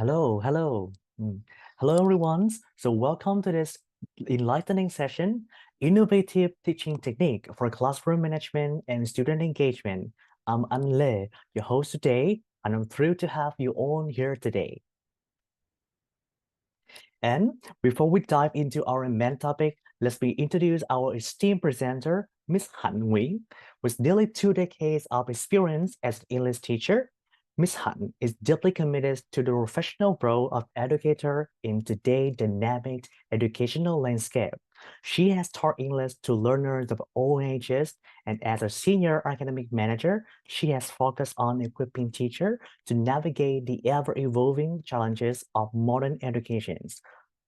Hello, hello. Hello, everyone. So welcome to this enlightening session, Innovative Teaching Technique for Classroom Management and Student Engagement. I'm Anh Lê, your host today, and I'm thrilled to have you all here today. And before we dive into our main topic, let's introduce our esteemed presenter, Ms. Hanh Nguyen. With nearly 2 decades of experience as an English teacher, Ms. Hanh is deeply committed to the professional role of educator in today's dynamic educational landscape. She has taught English to learners of all ages, and as a senior academic manager, she has focused on equipping teachers to navigate the ever-evolving challenges of modern education.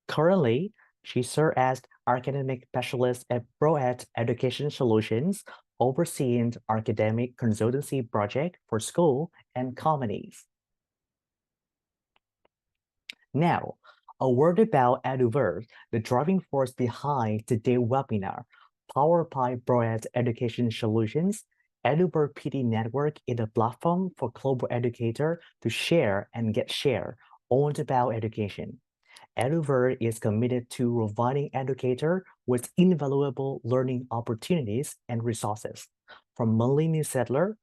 Currently, she serves as academic specialist at ProEd Education Solutions, overseeing academic consultancy project for school and companies. Now, a word about EduVerse, the driving force behind today's webinar. Powered by ProEd Education Solutions, EduVerse PD Network is a platform for global educators to share and get share all about education. EduVerse is committed to providing educators with invaluable learning opportunities and resources, from monthly newsletter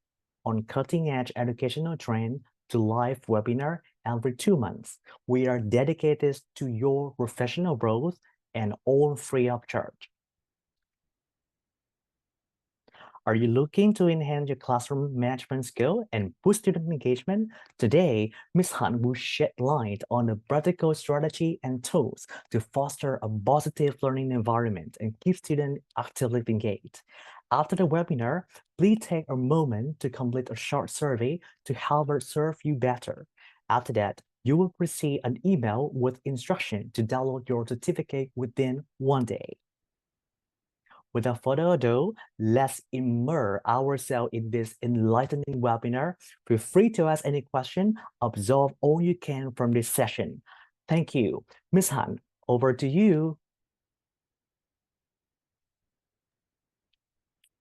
on cutting-edge educational trend to live webinar every 2 months. We are dedicated to your professional growth and all free of charge. Are you looking to enhance your classroom management skill and boost student engagement? Today, Ms. Hanh will shed light on the practical strategy and tools to foster a positive learning environment and keep students actively engaged. After the webinar, please take a moment to complete a short survey to help us serve you better. After that, you will receive an email with instruction to download your certificate within 1 day. Without further ado, let's immerse ourselves in this enlightening webinar. Feel free to ask any question, absorb all you can from this session. Thank you. Ms. Hanh, over to you.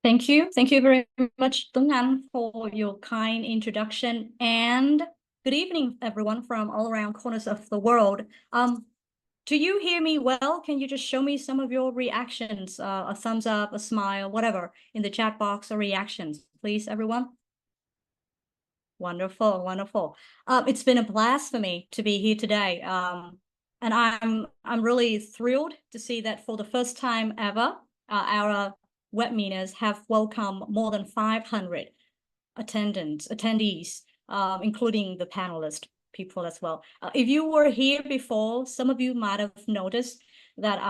Thank you. Thank you very much, Tuấn Anh, for your kind introduction. And good evening, everyone from all around corners of the world. Do you hear me well? Can you just show me some of your reactions, a thumbs up, a smile, whatever, in the chat box or reactions, please, everyone? Wonderful, wonderful. It's been a blast for me to be here today. And I'm really thrilled to see that for the first time ever, our webinars have welcomed more than 500 attendees, including the panelist people as well. If you were here before, some of you might have noticed that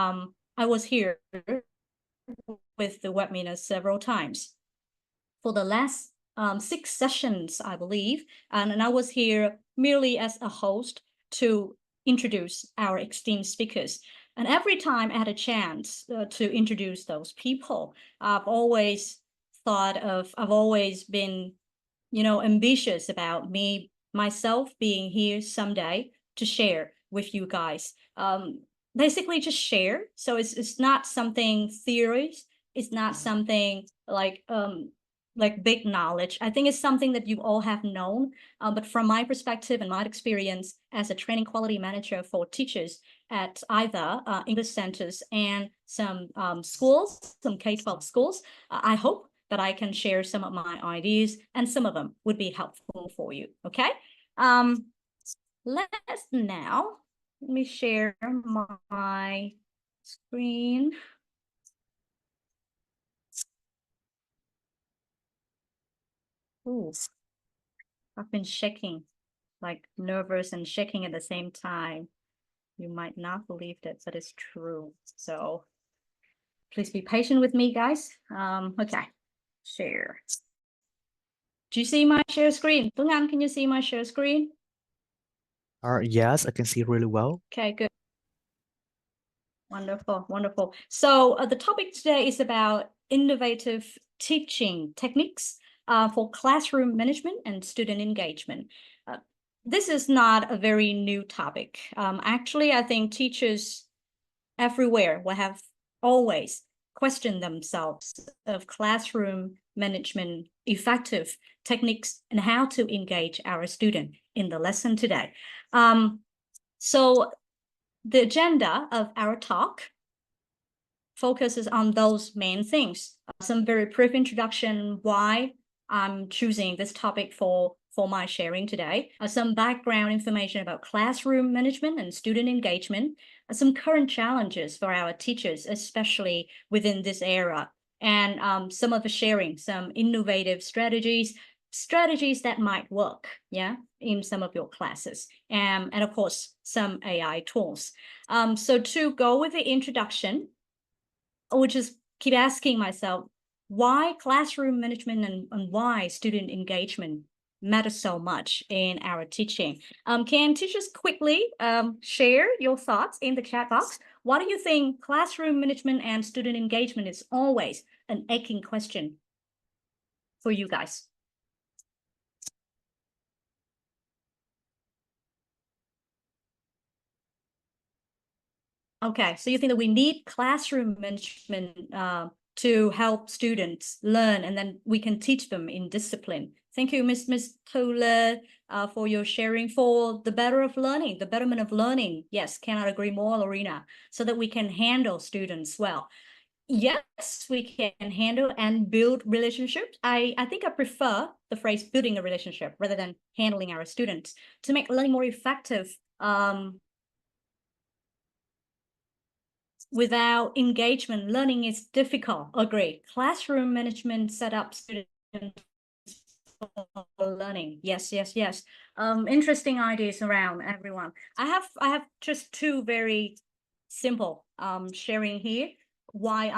I was here with the webinar several times. For the last 6 sessions, I believe, and I was here merely as a host to introduce our esteemed speakers. And every time I had a chance to introduce those people, I've always been, ambitious about myself being here someday to share with you guys. Basically just share. So it's not something theories. It's not something like big knowledge. I think it's something that you all have known, but from my perspective and my experience as a training quality manager for teachers at either English centers and some schools, some K-12 schools, I hope that I can share some of my ideas and some of them would be helpful for you, okay? Let me share my screen. Ooh, I've been shaking, like nervous and shaking at the same time. You might not believe that is true. So please be patient with me, guys. Okay, share. Do you see my share screen? Tuấn Anh, can you see my share screen? Yes, I can see really well. Okay, good. Wonderful, wonderful. So the topic today is about innovative teaching techniques for classroom management and student engagement. This is not a very new topic. Actually, I think teachers everywhere will have always questioned themselves of classroom management effective techniques and how to engage our student in the lesson today. So the agenda of our talk focuses on those main things. Some very brief introduction why I'm choosing this topic for my sharing today. Some background information about classroom management and student engagement. Some current challenges for our teachers, especially within this era. And some of the sharing, some innovative strategies that might work, yeah, in some of your classes. And of course, some AI tools. So to go with the introduction, I would just keep asking myself, why classroom management and why student engagement matters so much in our teaching. Can teachers quickly share your thoughts in the chat box? Why do you think classroom management and student engagement is always an aching question for you guys? Okay, so you think that we need classroom management to help students learn, and then we can teach them in discipline. Thank you, Miss Tola, for your sharing for the betterment of learning. Yes, cannot agree more, Lorena, so that we can handle students well. Yes, we can handle and build relationships. I think I prefer the phrase building a relationship rather than handling our students to make learning more effective. Without engagement, learning is difficult. Agree. Classroom management set up students for learning. Yes. Interesting ideas around everyone. I have just two very simple sharing here. Why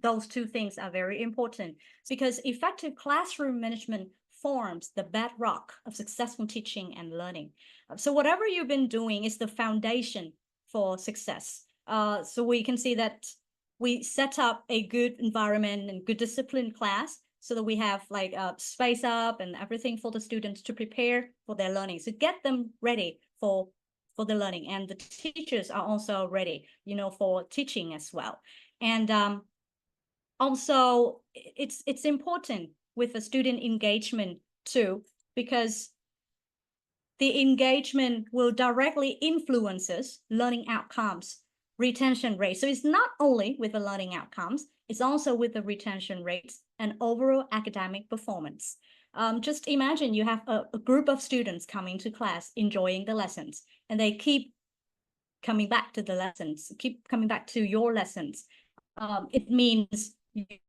those two things are very important, because effective classroom management forms the bedrock of successful teaching and learning. So whatever you've been doing is the foundation for success. So we can see that we set up a good environment and good discipline class so that we have like space up and everything for the students to prepare for their learning. So get them ready for the learning, and the teachers are also ready, for teaching as well. And also it's important with the student engagement too, because the engagement will directly influences learning outcomes, retention rates. So it's not only with the learning outcomes, it's also with the retention rates and overall academic performance. Just imagine you have a group of students coming to class, enjoying the lessons, and they keep coming back to the lessons, keep coming back to your lessons. It means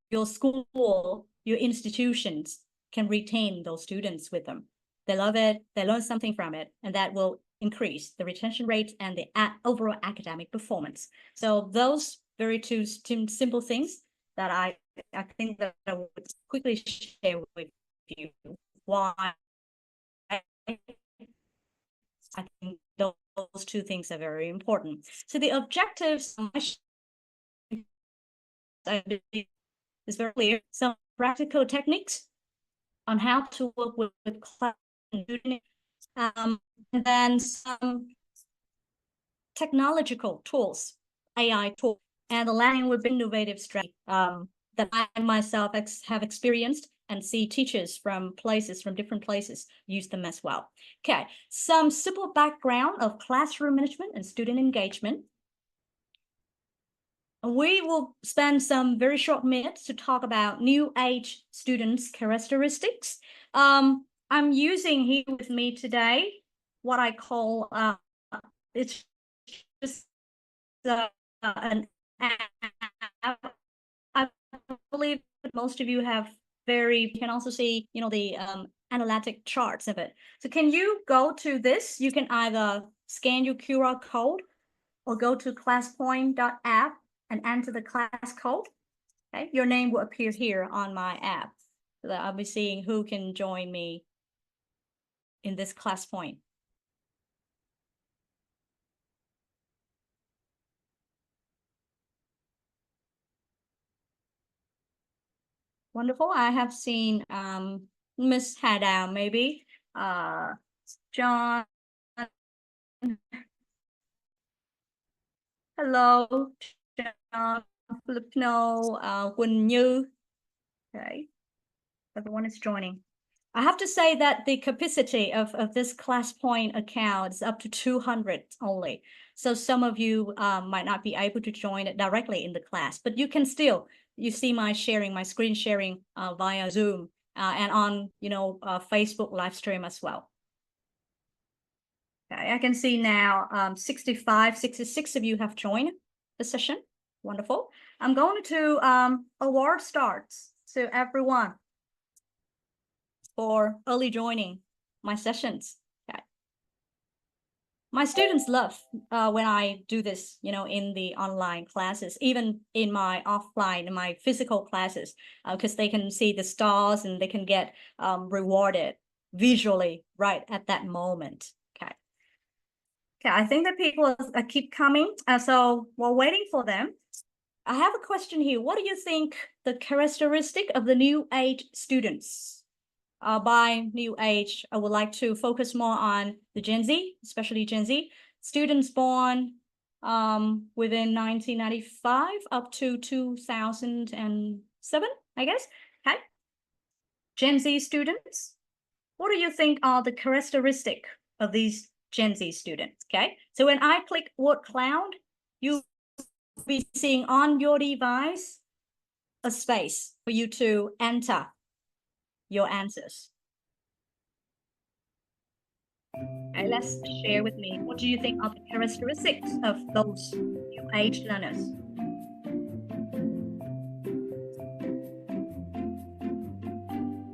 your school, your institutions can retain those students with them. They love it, they learn something from it, and that will increase the retention rate and the overall academic performance. So those very two simple things that I think that I would quickly share with you why I think those two things are very important. So the objectives I believe is very clear. Some practical techniques on how to work with class and then some technological tools, AI tools, and the learning with innovative strategy that I myself have experienced and see teachers from different places use them as well. Okay, some simple background of classroom management and student engagement. We will spend some very short minutes to talk about new age students' characteristics. I'm using here with me today what I call it's just an app. I believe most of you have you can also see, the analytic charts of it. So can you go to this? You can either scan your QR code or go to classpoint.app and enter the class code. Okay, your name will appear here on my app, so that I'll be seeing who can join me in this class point. Wonderful. I have seen Miss Haddow, maybe John. Hello, John, Filipino, Quỳnh Như. Okay, everyone is joining. I have to say that the capacity of this ClassPoint account is up to 200 only. So some of you might not be able to join it directly in the class, but you can still, you see my sharing, my screen sharing via Zoom and on, Facebook live stream as well. Okay, I can see now 65, 66 of you have joined the session. Wonderful. I'm going to award starts to everyone for early joining my sessions. Okay. My students love when I do this, in the online classes, even in my offline, in my physical classes, because they can see the stars and they can get rewarded visually right at that moment. Okay. Okay, I think that people keep coming. So while waiting for them, I have a question here. What do you think the characteristic of the new age students? By new age, I would like to focus more on the Gen Z, especially Gen Z students born within 1995 up to 2007, I guess. Okay. Gen Z students. What do you think are the characteristic of these Gen Z students? Okay. So when I click word cloud, you'll be seeing on your device a space for you to enter your answers. Okay, let's share with me. What do you think are the characteristics of those new age learners?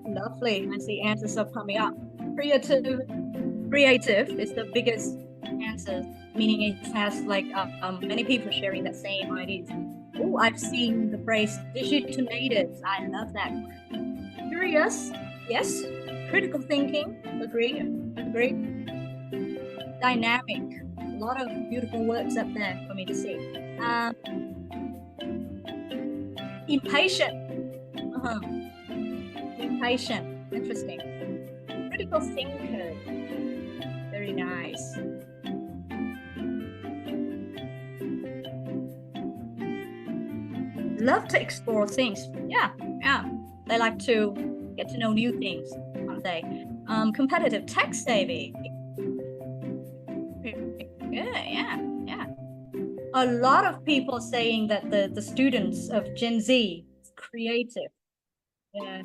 Lovely. I see answers are coming up. Creative. Creative is the biggest answer, meaning it has like many people sharing that same ideas. Oh, I've seen the phrase digital natives. I love that word. Curious, yes. Critical thinking, agree. Dynamic, a lot of beautiful words up there for me to see. Impatient, impatient, interesting. Critical thinker, very nice. Love to explore things. Yeah. They like to get to know new things, aren't they? Competitive, tech savvy. Yeah. A lot of people saying that the students of Gen Z is creative. Yeah.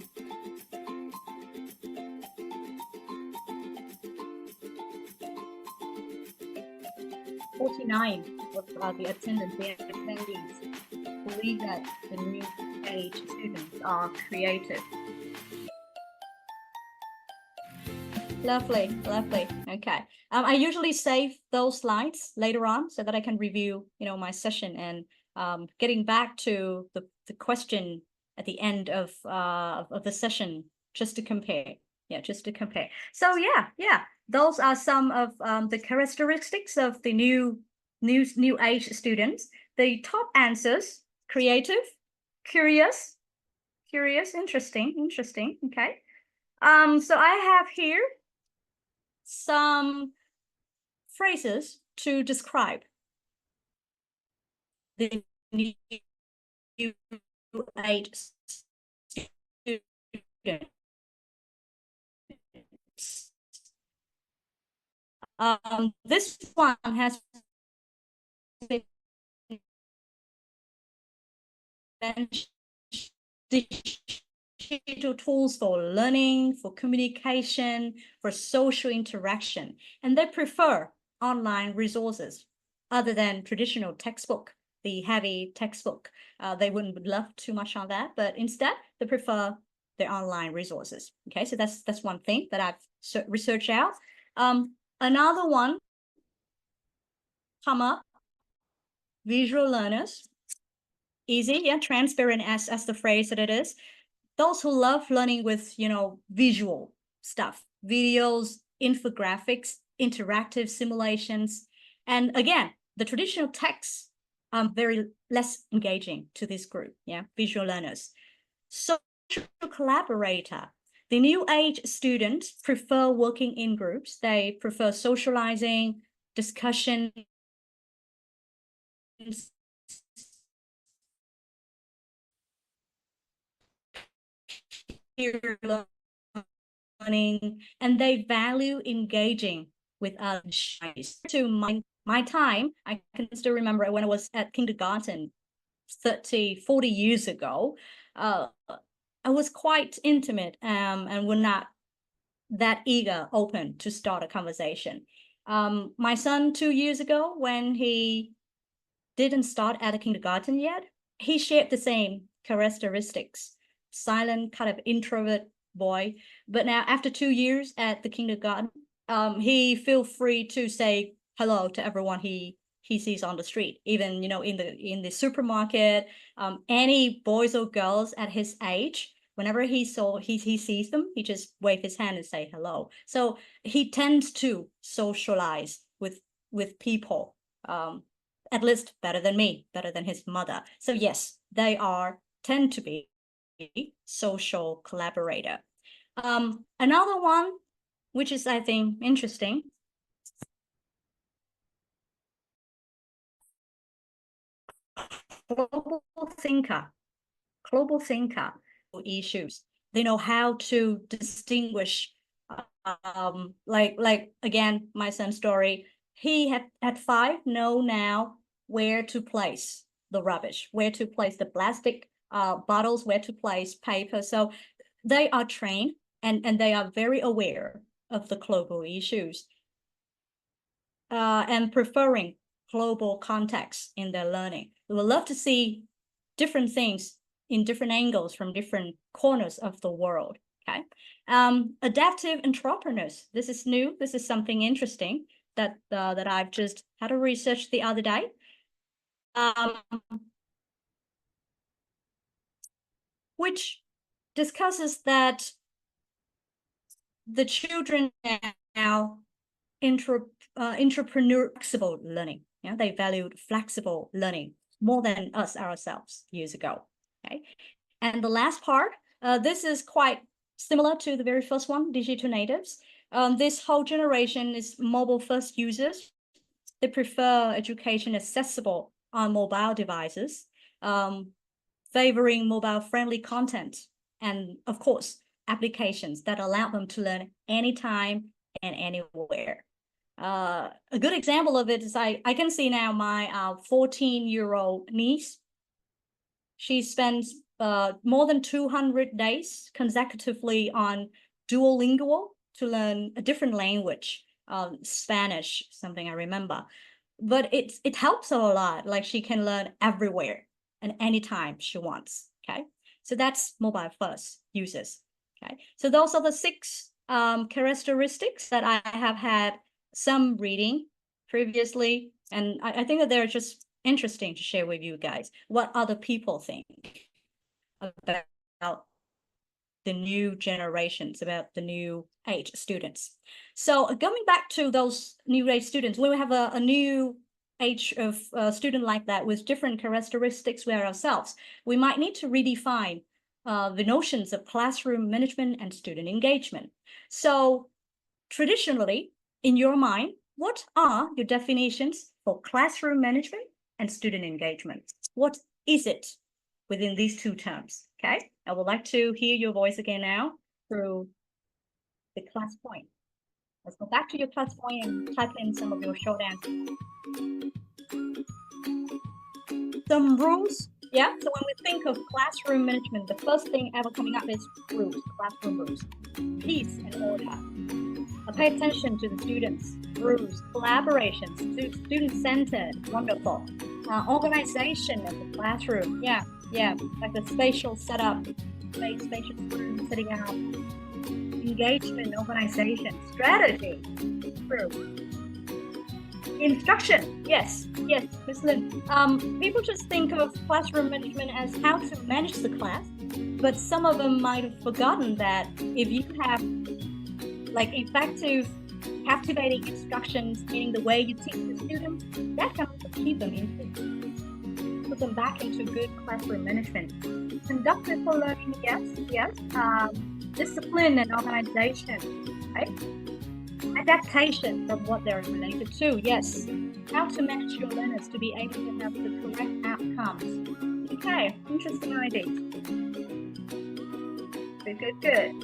"49" was the attendance, the attendees believe that the new age students are creative. Lovely. Okay. I usually save those slides later on so that I can review, my session and getting back to the question at the end of the session just to compare. Yeah, just to compare. So yeah. Those are some of the characteristics of the new age students. The top answers: creative, curious, interesting. Okay. So I have here some phrases to describe the new age students. This one has been digital tools for learning, for communication, for social interaction, and they prefer online resources other than traditional textbook, the heavy textbook. They wouldn't love too much on that, but instead they prefer the online resources. Okay, so that's one thing that I've researched out. Another one come up: visual learners. Easy, yeah, transparent as the phrase that it is. Those who love learning with, visual stuff, videos, infographics, interactive simulations. And again, the traditional texts are very less engaging to this group, yeah, visual learners. Social collaborator. The new age students prefer working in groups. They prefer socializing, discussion, peer learning, and they value engaging with others. To my time, I can still remember when I was at kindergarten 30, 40 years ago, I was quite intimate and were not that eager, open to start a conversation. My son 2 years ago, when he didn't start at a kindergarten yet, he shared the same characteristics, silent, kind of introvert boy. But now after 2 years at the kindergarten, he feel free to say hello to everyone he sees on the street, even in the supermarket. Any boys or girls at his age, whenever he sees them, he just wave his hand and say hello. So he tends to socialize with people, at least better than me, better than his mother. So yes, they tend to be social collaborator. Another one, which is, I think, interesting. Global thinker issues. They know how to distinguish, like again, my son's story. He had at 5 know now where to place the rubbish, where to place the plastic bottles, where to place paper. So they are trained and they are very aware of the global issues, and preferring global context in their learning. We would love to see different things in different angles from different corners of the world. Okay. Adaptive entrepreneurs. This is new. This is something interesting that I've just had a research the other day. Which discusses that the children now entrepreneur flexible learning. Yeah, they valued flexible learning more than us ourselves years ago. Okay, and the last part, this is quite similar to the very first one, digital natives. This whole generation is mobile first users. They prefer education accessible on mobile devices, favoring mobile friendly content, and of course, applications that allow them to learn anytime and anywhere. A good example of it is I can see now my 14-year-old niece. She spends more than 200 days consecutively on Duolingo to learn a different language, Spanish, something I remember. But it helps her a lot. Like she can learn everywhere and anytime she wants. Okay, so that's mobile first users. Okay, so those are the 6 characteristics that I have had some reading previously, and I think that they're just interesting to share with you guys what other people think about the new generations, about the new age students. So going back to those new age students, when we have a new age of student like that with different characteristics with ourselves, we might need to redefine the notions of classroom management and student engagement. So traditionally, in your mind, what are your definitions for classroom management and student engagement? What is it within these 2 terms? Okay, I would like to hear your voice again now through the class point. Let's go back to your class point and type in some of your short answers. Some rules. Yeah, so when we think of classroom management, the first thing ever coming up is rules, classroom rules. Peace and order. Pay attention to the students, rules, collaborations, student-centered, wonderful. Organization of the classroom, yeah, like the spatial setup, spatial room setting out, engagement, organization, strategy, true. Instruction, yes, Ms. Lin. People just think of classroom management as how to manage the class, but some of them might have forgotten that if you have like effective, captivating instructions, meaning the way you teach the students, that can also keep them into, put them back into good classroom management. Conducive for learning, yes. Discipline and organization, right? Adaptation from what they're related to, yes. How to manage your learners to be able to have the correct outcomes. Okay, interesting ideas. Good.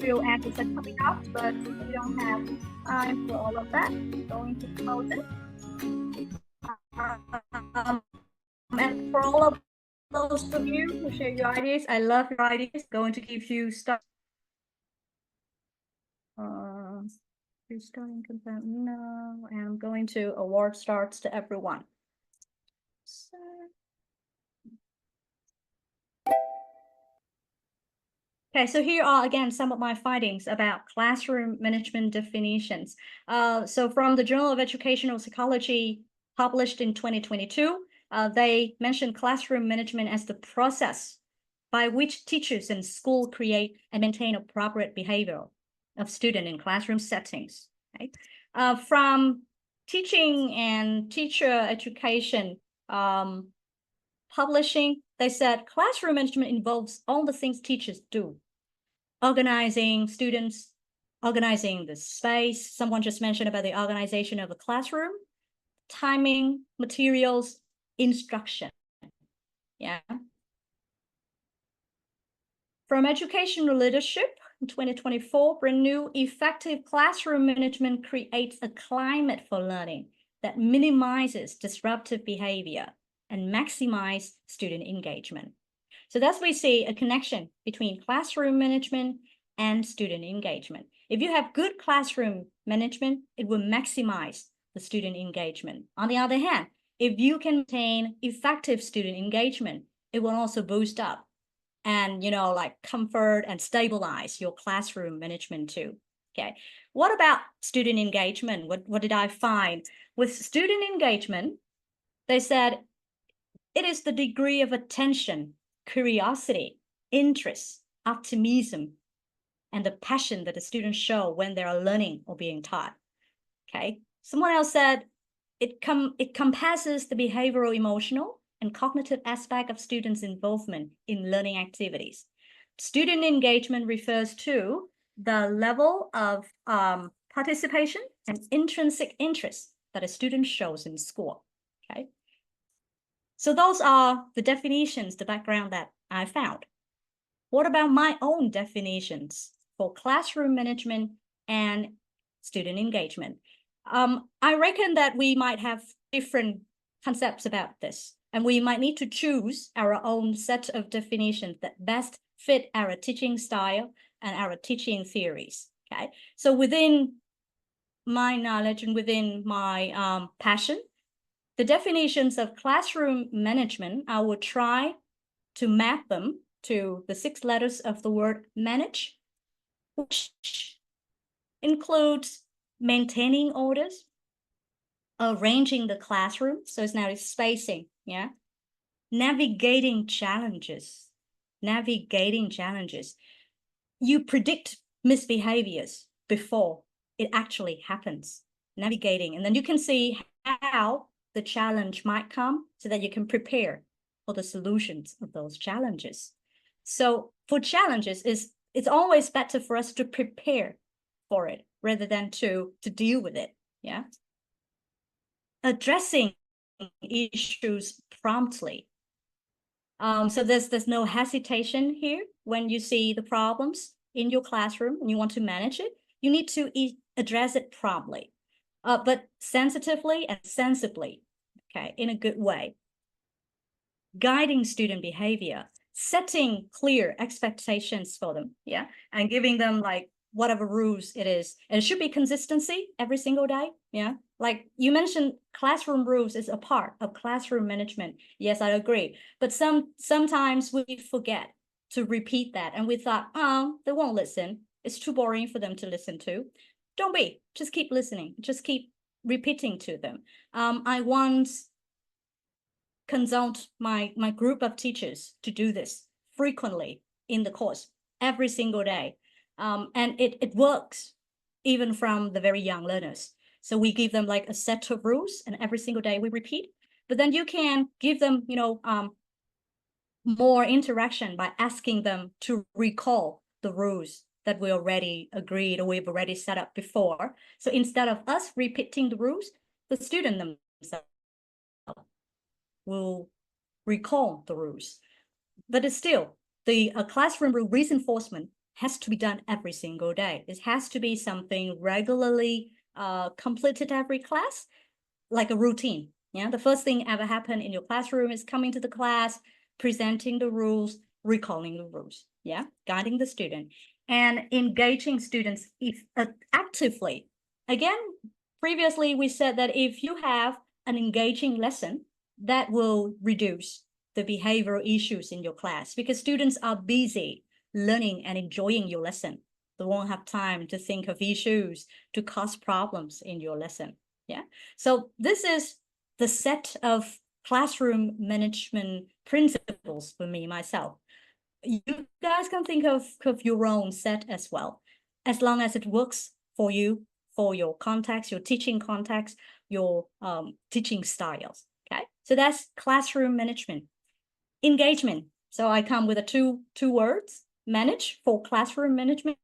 few answers are coming up, but we don't have time for all of that. I'm going to close it. And for all of those of you who share your ideas, I love your ideas. Going to give you stuff. Restarting confirm no, and I'm going to award starts to everyone. So, okay, so here are again some of my findings about classroom management definitions. So from the Journal of Educational Psychology published in 2022, they mentioned classroom management as the process by which teachers and school create and maintain appropriate behavior of student in classroom settings. Okay? From teaching and teacher education publishing, they said classroom management involves all the things teachers do. Organizing students, organizing the space. Someone just mentioned about the organization of the classroom, timing, materials, instruction. Yeah. From Educational Leadership in 2024, brand new effective classroom management creates a climate for learning that minimizes disruptive behavior and maximize student engagement. So that's we see a connection between classroom management and student engagement. If you have good classroom management, it will maximize the student engagement. On the other hand, if you can maintain effective student engagement, it will also boost up and, you know, like comfort and stabilize your classroom management too. Okay. What about student engagement? What did I find? With student engagement, they said it is the degree of attention, curiosity, interest, optimism, and the passion that the students show when they are learning or being taught. Okay. Someone else said it compasses the behavioral, emotional, and cognitive aspect of students' involvement in learning activities. Student engagement refers to the level of participation and intrinsic interest that a student shows in school. Okay. So those are the definitions, the background that I found. What about my own definitions for classroom management and student engagement? I reckon that we might have different concepts about this, and we might need to choose our own set of definitions that best fit our teaching style and our teaching theories. Okay, so within my knowledge and within my passion, the definitions of classroom management, I will try to map them to the 6 letters of the word manage, which includes maintaining orders, arranging the classroom, so it's now spacing, yeah, navigating challenges. You predict misbehaviors before it actually happens, navigating, and then you can see how the challenge might come so that you can prepare for the solutions of those challenges. So for challenges, it's always better for us to prepare for it rather than to deal with it. Yeah. Addressing issues promptly. So there's no hesitation here when you see the problems in your classroom and you want to manage it. You need to address it promptly, but sensitively and sensibly, okay, in a good way. Guiding student behavior, setting clear expectations for them, yeah, and giving them like whatever rules it is. And it should be consistency every single day, yeah. Like you mentioned, classroom rules is a part of classroom management. Yes, I agree. But sometimes we forget to repeat that, and we thought, oh, they won't listen. It's too boring for them to listen to. Don't be. Just keep listening. Just keep repeating to them. I once consult my group of teachers to do this frequently in the course every single day. And it works even from the very young learners. So we give them like a set of rules and every single day we repeat, but then you can give them, you know, more interaction by asking them to recall the rules that we already agreed or we've already set up before. So instead of us repeating the rules, the student themselves will recall the rules. But it's still, the classroom rule reinforcement has to be done every single day. It has to be something regularly completed every class, like a routine. Yeah, the first thing ever happen in your classroom is coming to the class, presenting the rules, recalling the rules. Yeah, guiding the student and engaging students actively. Again, previously we said that if you have an engaging lesson, that will reduce the behavioral issues in your class because students are busy learning and enjoying your lesson. They won't have time to think of issues to cause problems in your lesson. Yeah. So this is the set of classroom management principles for me, myself. You guys can think of your own set as well, as long as it works for you, for your context, your teaching context, your teaching styles. Okay. So that's classroom management. Engagement. So I come with two words: manage for classroom management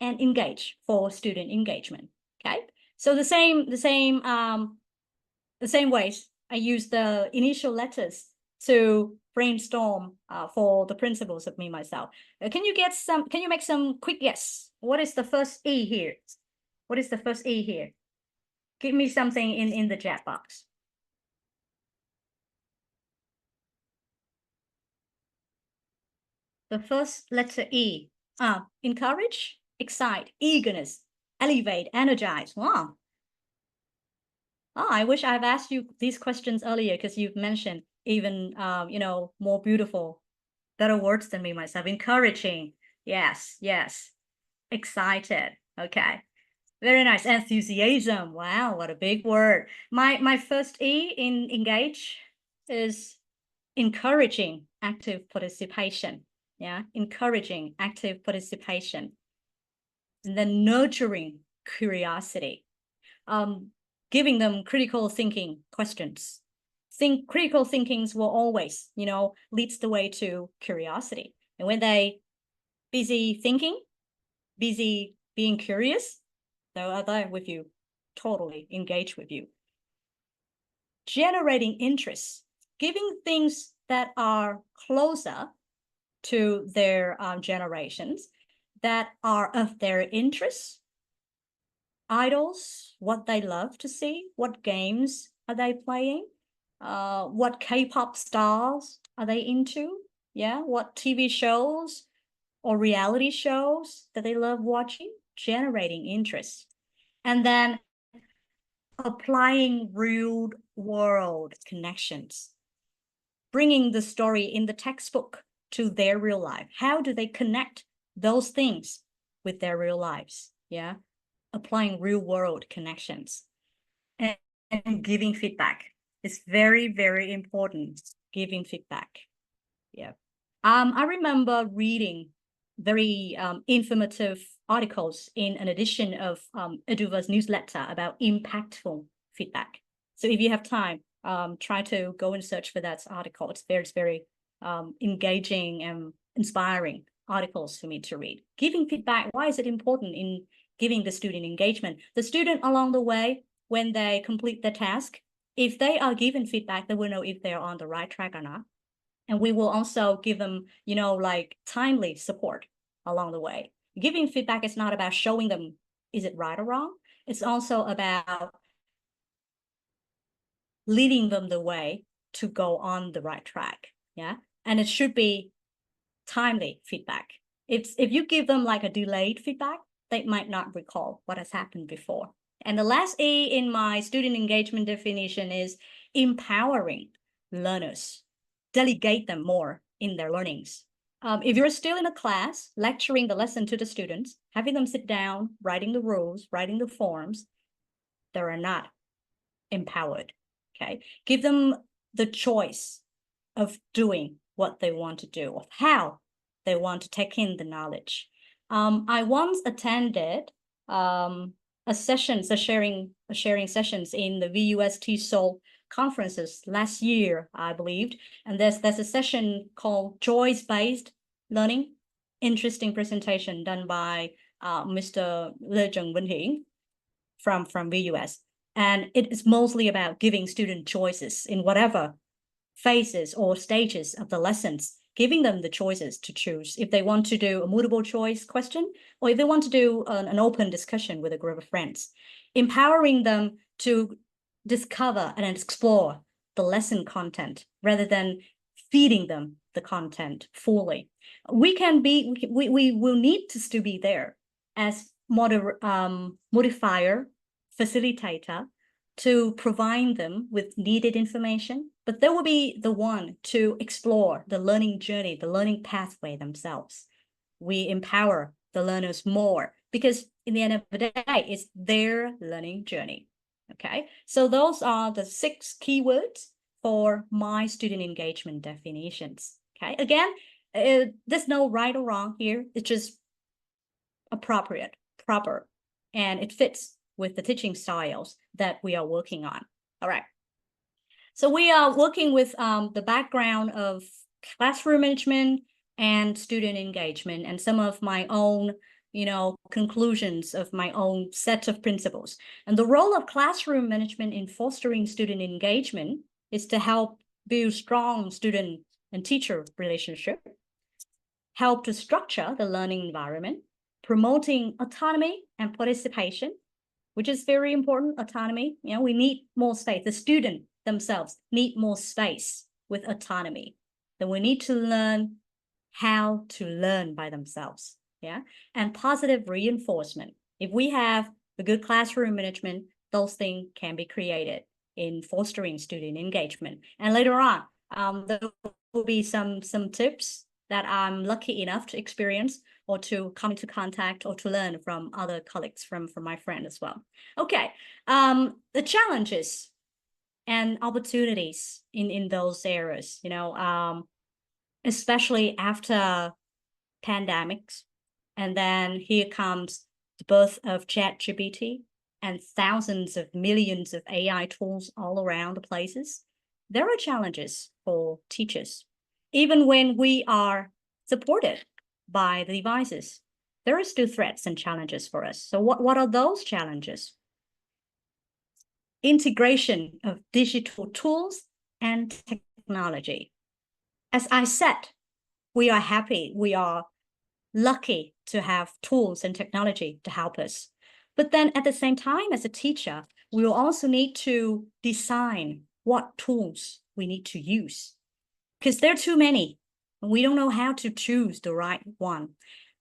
and engage for student engagement. Okay. So the same ways I use the initial letters to brainstorm for the principles of me myself. Can you make some quick guess? What is the first E here? What is the first E here? Give me something in the chat box. The first letter E. Encourage, excite, eagerness, elevate, energize. Wow. Oh, I wish I've asked you these questions earlier because you've mentioned even more beautiful, better words than me myself. Encouraging. Yes, yes. Excited. Okay. Very nice. Enthusiasm. Wow, what a big word. My first E in engage is encouraging active participation. Yeah, encouraging active participation. And then nurturing curiosity. Giving them critical thinking questions. Critical thinkings will always, leads the way to curiosity. And when they busy thinking, busy being curious, they're there with you, totally engaged with you. Generating interest, giving things that are closer to their generations, that are of their interest, idols, what they love to see, what games are they playing, what K-pop stars are they into, yeah, what TV shows or reality shows that they love watching, generating interest. And then applying real world connections, bringing the story in the textbook to their real life. How do they connect those things with their real lives? Yeah, applying real world connections and giving feedback. It's very, very important, giving feedback. Yeah. I remember reading very informative articles in an edition of EduVerse newsletter about impactful feedback. So if you have time, try to go and search for that article. It's very engaging and inspiring articles for me to read. Giving feedback, why is it important in giving the student engagement? The student along the way, when they complete the task, if they are given feedback, they will know if they're on the right track or not. And we will also give them, like timely support along the way. Giving feedback is not about showing them, is it right or wrong? It's also about leading them the way to go on the right track. Yeah. And it should be timely feedback. If you give them like a delayed feedback, they might not recall what has happened before. And the last E in my student engagement definition is empowering learners. Delegate them more in their learnings. If you're still in a class, lecturing the lesson to the students, having them sit down, writing the rules, writing the forms, they are not empowered. Okay, give them the choice of doing what they want to do, of how they want to take in the knowledge. I once attended sharing sessions in the VUST Seoul conferences last year, I believed. And there's a session called Choice-Based Learning. Interesting presentation done by Mr. Le Jung from VUS. And it is mostly about giving student choices in whatever phases or stages of the lessons giving them the choices to choose if they want to do a multiple choice question or if they want to do an open discussion with a group of friends, empowering them to discover and explore the lesson content rather than feeding them the content fully. We will need to still be there as modifier, facilitator, to provide them with needed information, but they will be the one to explore the learning journey, the learning pathway themselves. We empower the learners more because in the end of the day, it's their learning journey. Okay, so those are the 6 keywords for my student engagement definitions. Okay, again, there's no right or wrong here. It's just appropriate, proper, and it fits with the teaching styles that we are working on. All right. So we are working with the background of classroom management and student engagement and some of my own, conclusions of my own set of principles. And the role of classroom management in fostering student engagement is to help build strong student and teacher relationship, help to structure the learning environment, promoting autonomy and participation, which is very important, autonomy. We need more space. The student themselves need more space with autonomy. Then we need to learn how to learn by themselves. Yeah. And positive reinforcement. If we have a good classroom management, those things can be created in fostering student engagement. And later on, there will be some tips that I'm lucky enough to experience or to come into contact or to learn from other colleagues, from my friend as well. Okay, the challenges and opportunities in those areas, especially after pandemics, and then here comes the birth of ChatGPT and thousands of millions of AI tools all around the places. There are challenges for teachers, even when we are supported by the devices. There are still threats and challenges for us. So what are those challenges? Integration of digital tools and technology. As I said, we are happy, we are lucky to have tools and technology to help us. But then at the same time, as a teacher, we will also need to design what tools we need to use because there are too many. We don't know how to choose the right one.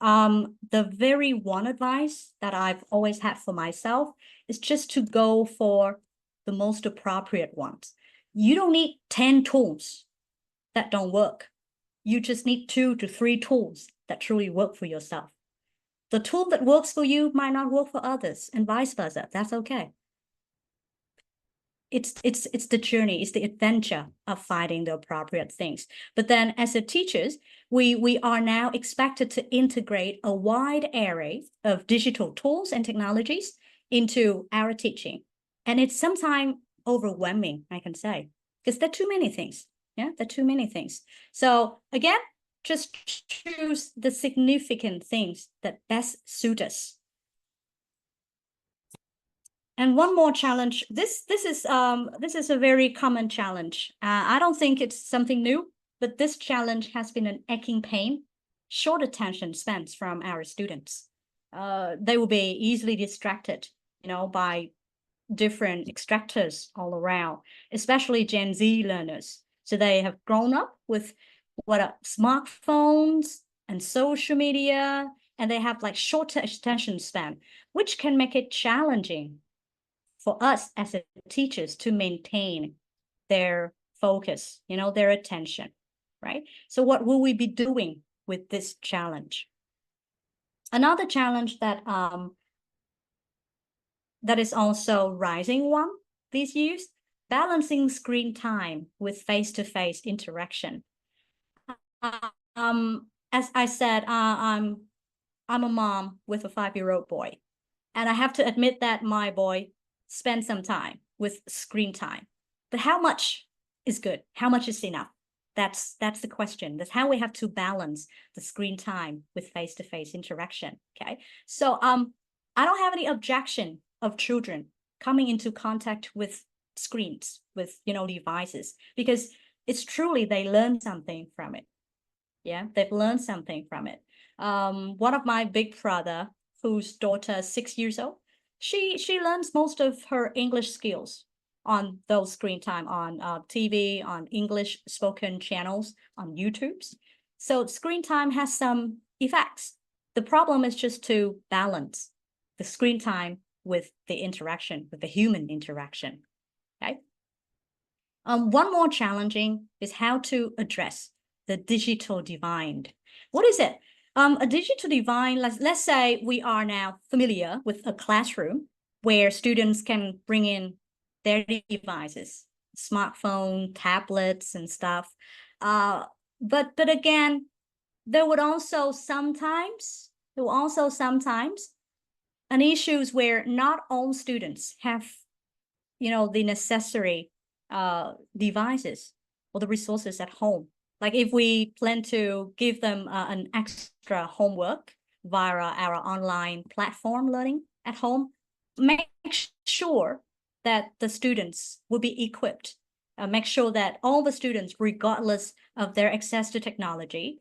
The very one advice that I've always had for myself is just to go for the most appropriate ones. You don't need 10 tools that don't work. You just need 2 to 3 tools that truly work for yourself. The tool that works for you might not work for others, and vice versa. That's okay. It's the journey, it's the adventure of finding the appropriate things. But then as a teachers, we are now expected to integrate a wide array of digital tools and technologies into our teaching. And it's sometimes overwhelming, I can say, because there are too many things. Yeah, there are too many things. So again, just choose the significant things that best suit us. And one more challenge. This is a very common challenge. I don't think it's something new, but this challenge has been an aching pain. Short attention spans from our students. They will be easily distracted, by different extractors all around, especially Gen Z learners. So they have grown up with what are smartphones and social media, and they have like shorter attention span, which can make it challenging for us as teachers to maintain their focus, their attention, right? So what will we be doing with this challenge? Another challenge that is also rising one these years, balancing screen time with face-to-face interaction. As I said, I'm a mom with a 5-year-old boy, and I have to admit that my boy spend some time with screen time. But how much is good? How much is enough? That's the question. That's how we have to balance the screen time with face-to-face interaction. Okay. So I don't have any objection of children coming into contact with screens, with devices, because it's truly they learn something from it. Yeah, they've learned something from it. One of my big brother, whose daughter is 6 years old, she learns most of her English skills on those screen time on TV, on English spoken channels, on YouTube's. So screen time has some effects. The problem is just to balance the screen time with the interaction, with the human interaction. Okay. One more challenging is how to address the digital divide. What is it? A digital divide, let's say we are now familiar with a classroom where students can bring in their devices, smartphone, tablets, and stuff. But again, there would also sometimes an issues where not all students have the necessary devices or the resources at home. Like if we plan to give them an extra homework via our online platform learning at home, make sure that the students will be equipped. Make sure that all the students, regardless of their access to technology,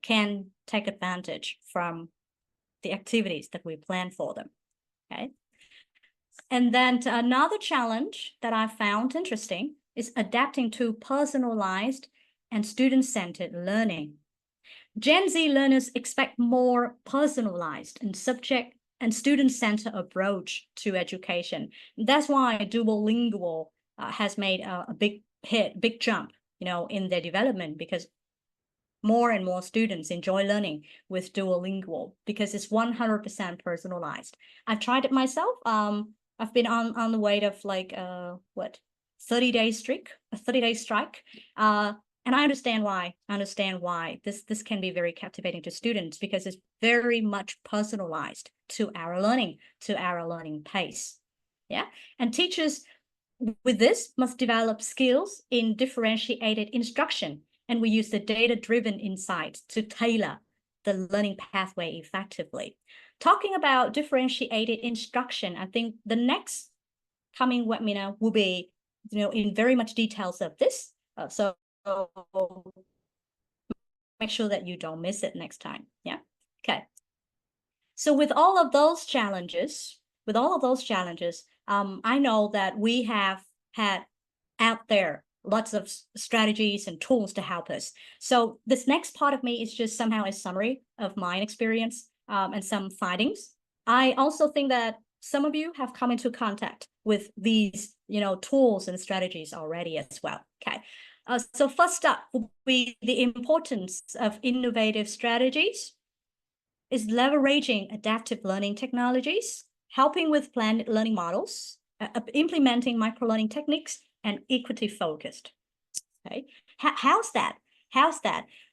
can take advantage from the activities that we plan for them. Okay. And then another challenge that I found interesting is adapting to personalized and student-centered learning. Gen Z learners expect more personalized and subject and student-centered approach to education. That's why Duolingo has made a big jump, in their development, because more and more students enjoy learning with Duolingo because it's 100% personalized. I've tried it myself. I've been on the way of like 30-day streak, a 30-day strike. And I understand why. This can be very captivating to students because it's very much personalized to our learning pace. Yeah. And teachers with this must develop skills in differentiated instruction, and we use the data-driven insights to tailor the learning pathway effectively. Talking about differentiated instruction, I think the next coming webinar will be, in very much details of this. So make sure that you don't miss it next time. Yeah. Okay. So with all of those challenges, I know that we have had out there lots of strategies and tools to help us. So this next part of me is just somehow a summary of my experience and some findings. I also think that some of you have come into contact with these, tools and strategies already as well. Okay. So first up will be the importance of innovative strategies is leveraging adaptive learning technologies, helping with blended learning models, implementing microlearning techniques, and equity focused. Okay, how's that?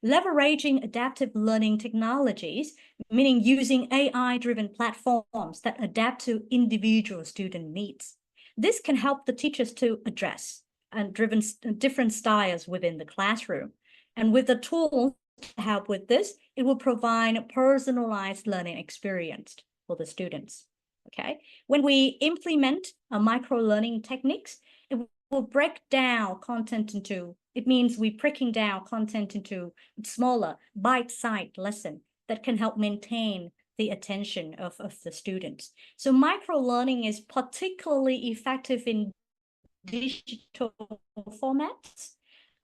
Leveraging adaptive learning technologies, meaning using AI-driven platforms that adapt to individual student needs. This can help the teachers to address different styles within the classroom. And with the tools to help with this, it will provide a personalized learning experience for the students. Okay, when we implement micro-learning techniques, it will break down content into, it means we're breaking down content into smaller bite-sized lessons that can help maintain the attention of the students. So micro-learning is particularly effective in digital formats,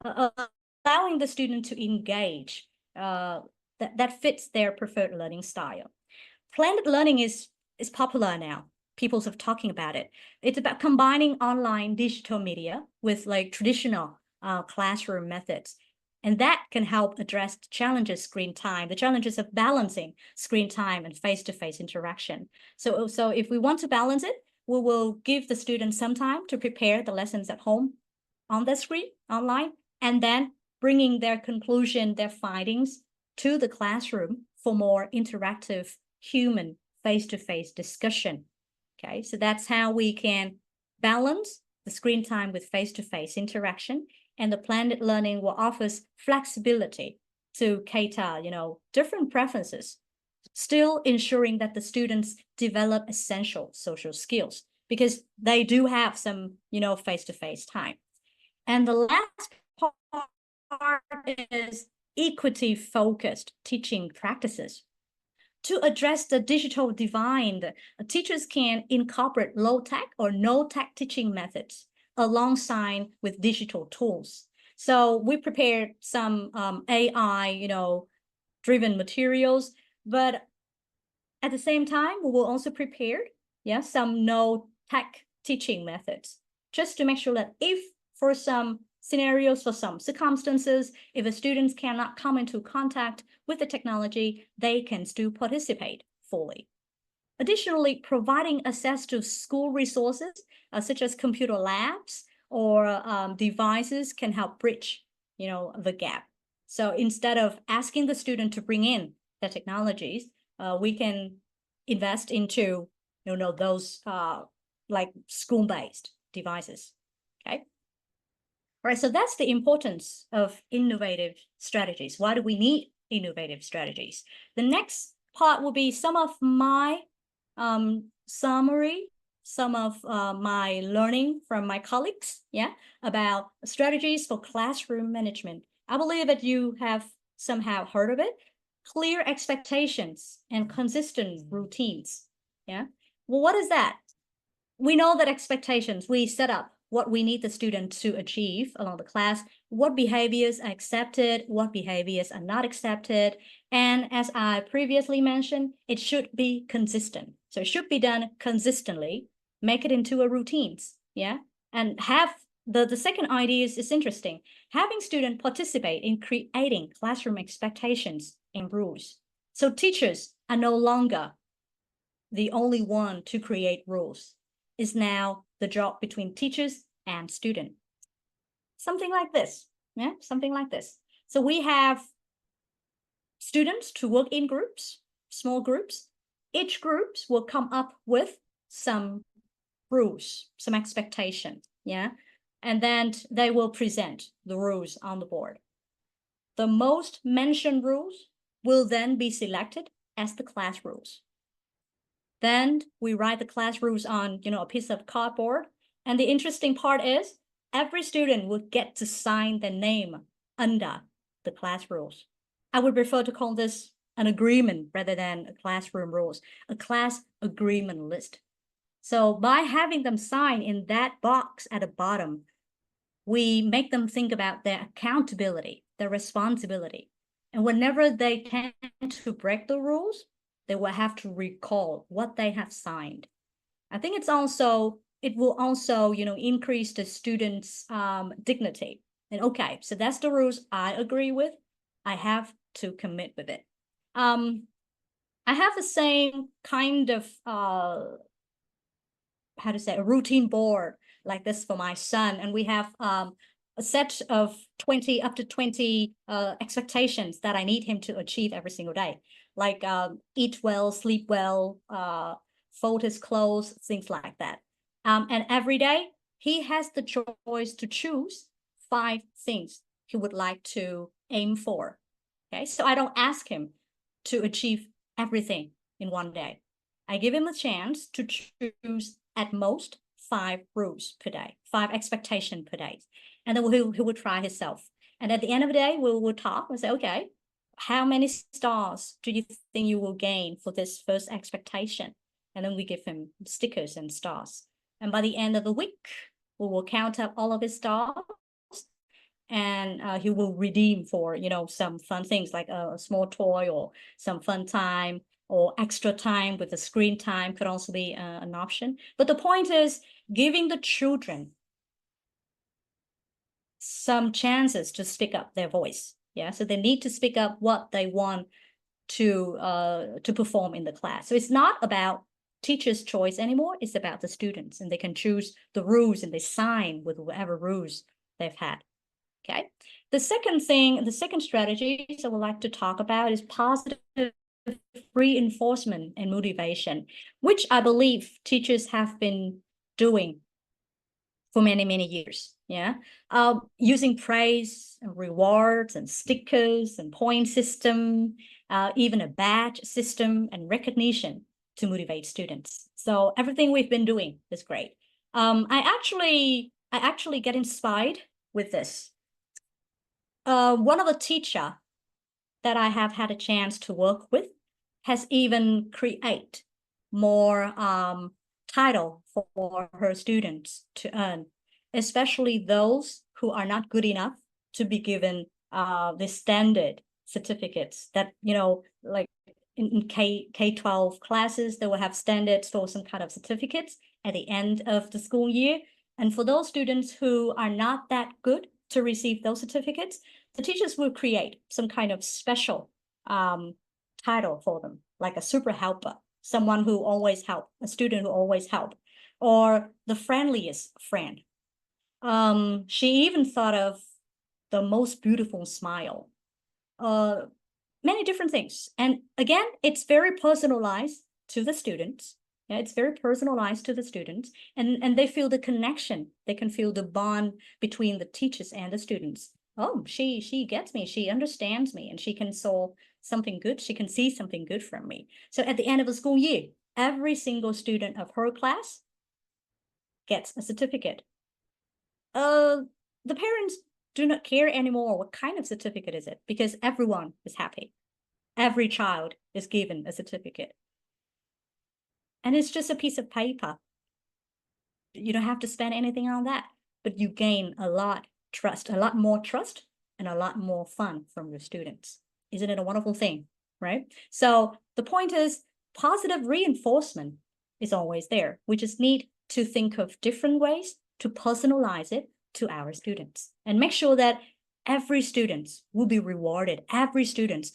allowing the student to engage that fits their preferred learning style. Blended learning is popular now. People are talking about it. It's about combining online digital media with like traditional classroom methods. And that can help address the challenges of balancing screen time and face-to-face interaction. So if we want to balance it, we will give the students some time to prepare the lessons at home on the screen, online, and then bringing their conclusion, their findings to the classroom for more interactive human face-to-face discussion. Okay, so that's how we can balance the screen time with face-to-face interaction, and the blended learning will offer flexibility to cater, different preferences, still ensuring that the students develop essential social skills because they do have some, face-to-face time. And the last part is equity-focused teaching practices. To address the digital divide, teachers can incorporate low-tech or no-tech teaching methods alongside with digital tools. So we prepared some AI, driven materials, but at the same time, we will also prepare, some no-tech teaching methods, just to make sure that if for some scenarios, for some circumstances, if the students cannot come into contact with the technology, they can still participate fully. Additionally, providing access to school resources, such as computer labs or devices can help bridge, the gap. So instead of asking the student to bring in the technologies, we can invest into, those like school-based devices, okay? All right, so that's the importance of innovative strategies. Why do we need innovative strategies? The next part will be some of my summary, some of my learning from my colleagues, about strategies for classroom management. I believe that you have somehow heard of it. Clear expectations and consistent routines, Well, what is that? We know that expectations, we set up what we need the student to achieve along the class, what behaviors are accepted, what behaviors are not accepted. And as I previously mentioned, it should be consistent. So it should be done consistently, make it into a routines, and have the second idea is interesting. Having students participate in creating classroom expectations and rules. So teachers are no longer the only one to create rules. Is now the job between teachers and student. Something like this, something like this. So we have students to work in groups, small groups. Each groups will come up with some rules, some expectation, and then they will present the rules on the board. The most mentioned rules will then be selected as the class rules. Then we write the class rules on, a piece of cardboard. And the interesting part is every student will get to sign their name under the class rules. I would prefer to call this an agreement rather than a classroom rules, a class agreement list. So by having them sign in that box at the bottom, we make them think about their accountability, their responsibility. And whenever they tend to break the rules, they will have to recall what they have signed. I think it will also, increase the students' dignity. And okay, so that's the rules I agree with. I have to commit with it. I have the same kind of, a routine board like this for my son. And we have a set of 20 up to 20 expectations that I need him to achieve every single day. Like eat well, sleep well, fold his clothes, things like that. And every day he has the choice to choose 5 things he would like to aim for. Okay, so I don't ask him to achieve everything in one day. I give him a chance to choose at most 5 rules per day, 5 expectations per day. And then he will try himself. And at the end of the day, we'll talk and say, okay, how many stars do you think you will gain for this first expectation? And then we give him stickers and stars. And by the end of the week, we will count up all of his stars, and he will redeem for, some fun things like a small toy or some fun time or extra time with the screen time could also be an option. But the point is giving the children some chances to speak up their voice. So they need to speak up what they want to perform in the class. So it's not about teacher's choice anymore. It's about the students, and they can choose the rules and they sign with whatever rules they've had. Okay. The second strategy I would like to talk about is positive reinforcement and motivation, which I believe teachers have been doing for many, many years. Using praise and rewards and stickers and point system, even a badge system and recognition to motivate students. So everything we've been doing is great. I actually get inspired with this. One of the teacher that I have had a chance to work with has even create more title for her students to earn, especially those who are not good enough to be given the standard certificates that, like in K-12 classes, they will have standards for some kind of certificates at the end of the school year. And for those students who are not that good to receive those certificates, the teachers will create some kind of special title for them, like a super helper, someone who always help, a student who always help, or the friendliest friend. She even thought of the most beautiful smile, many different things. And again, it's very personalized to the students. Yeah, it's very personalized to the students, and they feel the connection. They can feel the bond between the teachers and the students. Oh, she gets me, she understands me, and she can solve something good. She can see something good from me. So at the end of the school year, every single student of her class gets a certificate. The parents do not care anymore what kind of certificate is it, because everyone is happy. Every child is given a certificate. And it's just a piece of paper. You don't have to spend anything on that, but you gain a lot more trust, and a lot more fun from your students. Isn't it a wonderful thing, right? So the point is, positive reinforcement is always there. We just need to think of different ways to personalize it to our students and make sure that every student will be rewarded. Every student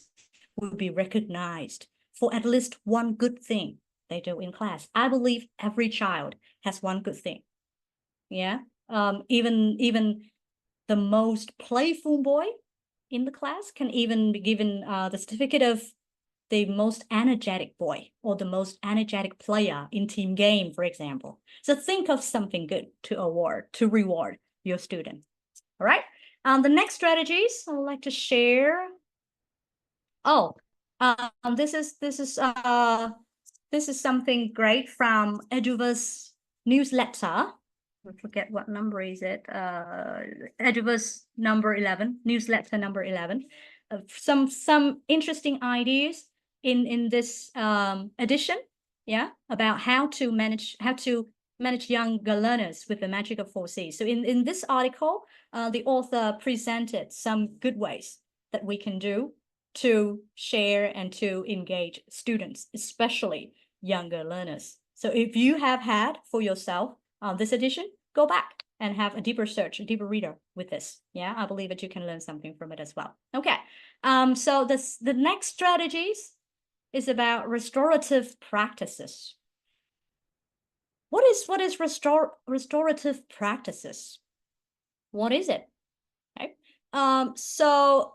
will be recognized for at least one good thing they do in class. I believe every child has one good thing. Yeah. Even the most playful boy in the class can even be given the certificate of the most energetic boy, or the most energetic player in team game, for example. So think of something good to reward your student. All right. The next strategies I would like to share. Oh, this is something great from EduVerse newsletter. I forget what number is it. EduVerse number 11, newsletter number 11. Some interesting ideas in this edition. Yeah, about how to manage younger learners with the magic of 4C. So in this article, the author presented some good ways that we can do to share and to engage students, especially younger learners. So if you have had for yourself this edition, go back and have a deeper search, a deeper reader with this. Yeah, I believe that you can learn something from it as well. Okay, so the next strategies is about restorative practices. What is restorative practices? What is it? Okay. So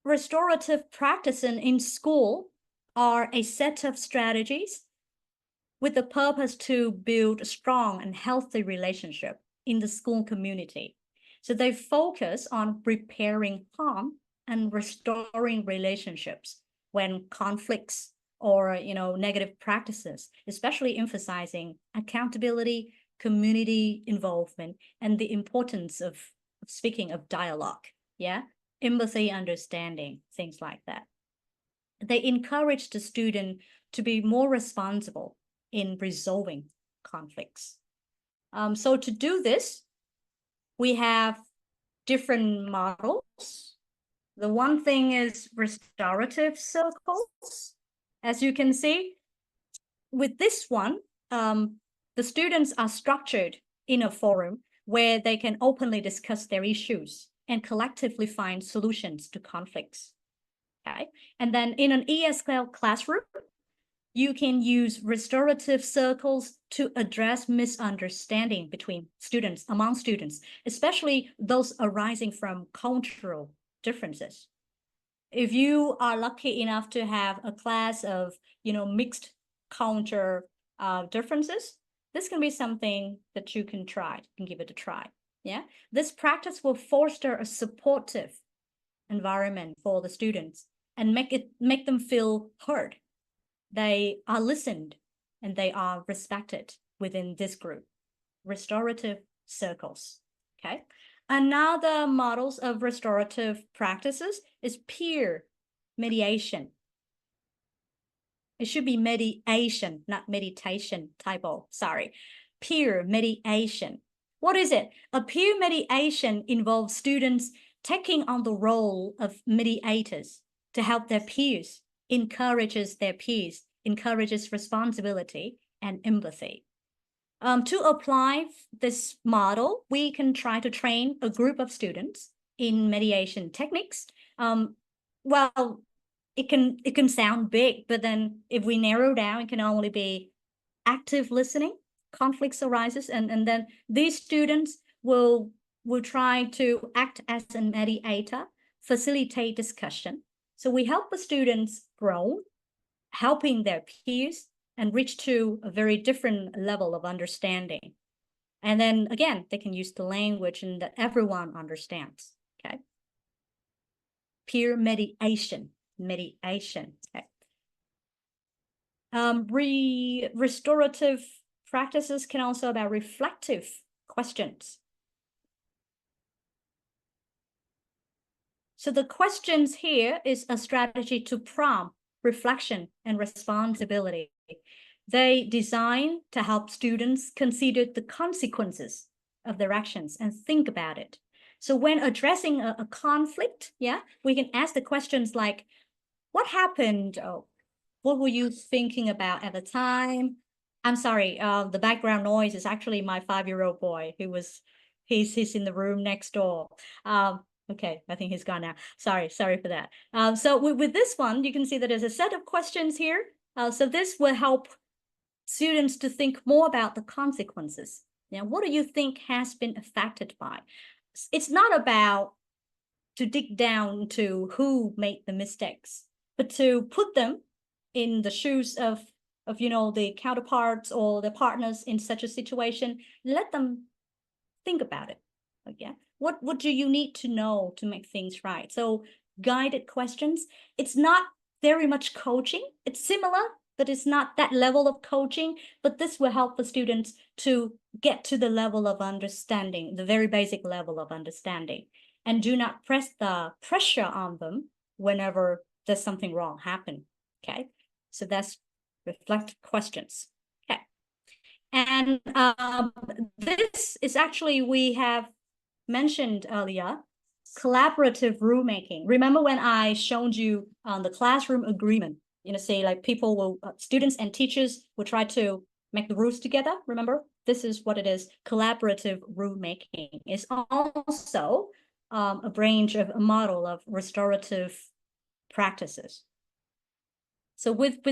restorative practices in school are a set of strategies with the purpose to build a strong and healthy relationship in the school community. So they focus on repairing harm and restoring relationships when conflicts or negative practices, especially emphasizing accountability, community involvement, and the importance of speaking of dialogue. Yeah, empathy, understanding, things like that. They encourage the student to be more responsible in resolving conflicts. So to do this, we have different models. The one thing is restorative circles. As you can see, with this one, the students are structured in a forum where they can openly discuss their issues and collectively find solutions to conflicts. Okay, and then in an ESL classroom, you can use restorative circles to address misunderstanding between students, among students, especially those arising from cultural differences. If you are lucky enough to have a class of, mixed culture differences, this can be something that you can try, and give it a try. Yeah, this practice will foster a supportive environment for the students and make them feel heard. They are listened and they are respected within this group. Restorative circles. Okay. Another models of restorative practices is peer mediation. It should be mediation, not meditation, typo, sorry. Peer mediation. What is it? A peer mediation involves students taking on the role of mediators to help their peers, encourages responsibility and empathy. To apply this model, we can try to train a group of students in mediation techniques. Well, it can sound big, but then if we narrow down, it can only be active listening, conflicts arises, and then these students will try to act as a mediator, facilitate discussion. So we help the students grow, helping their peers and reach to a very different level of understanding. And then again, they can use the language and that everyone understands, okay? Peer mediation, okay? Restorative practices can also be about reflective questions. So the questions here is a strategy to prompt reflection and responsibility. They design to help students consider the consequences of their actions and think about it. So when addressing a conflict, yeah, we can ask the questions like, what happened? Oh, what were you thinking about at the time? I'm sorry, the background noise is actually my 5-year-old boy he's in the room next door. Okay, I think he's gone now. Sorry for that. So with this one, you can see that there's a set of questions here. So this will help students to think more about the consequences. Now, what do you think has been affected by? It's not about to dig down to who made the mistakes, but to put them in the shoes of the counterparts or the partners in such a situation. Let them think about it. Okay, what do you need to know to make things right? So guided questions. It's not very much coaching. It's similar, but it's not that level of coaching. But this will help the students to get to the level of understanding, the very basic level of understanding, and do not press the pressure on them whenever there's something wrong happen. Okay, so that's reflective questions. Okay, and this is actually, we have mentioned earlier, collaborative rulemaking. Remember when I showed you on the classroom agreement, say like students and teachers will try to make the rules together. Remember, this is what it is. Collaborative rulemaking is also a branch of a model of restorative practices. So with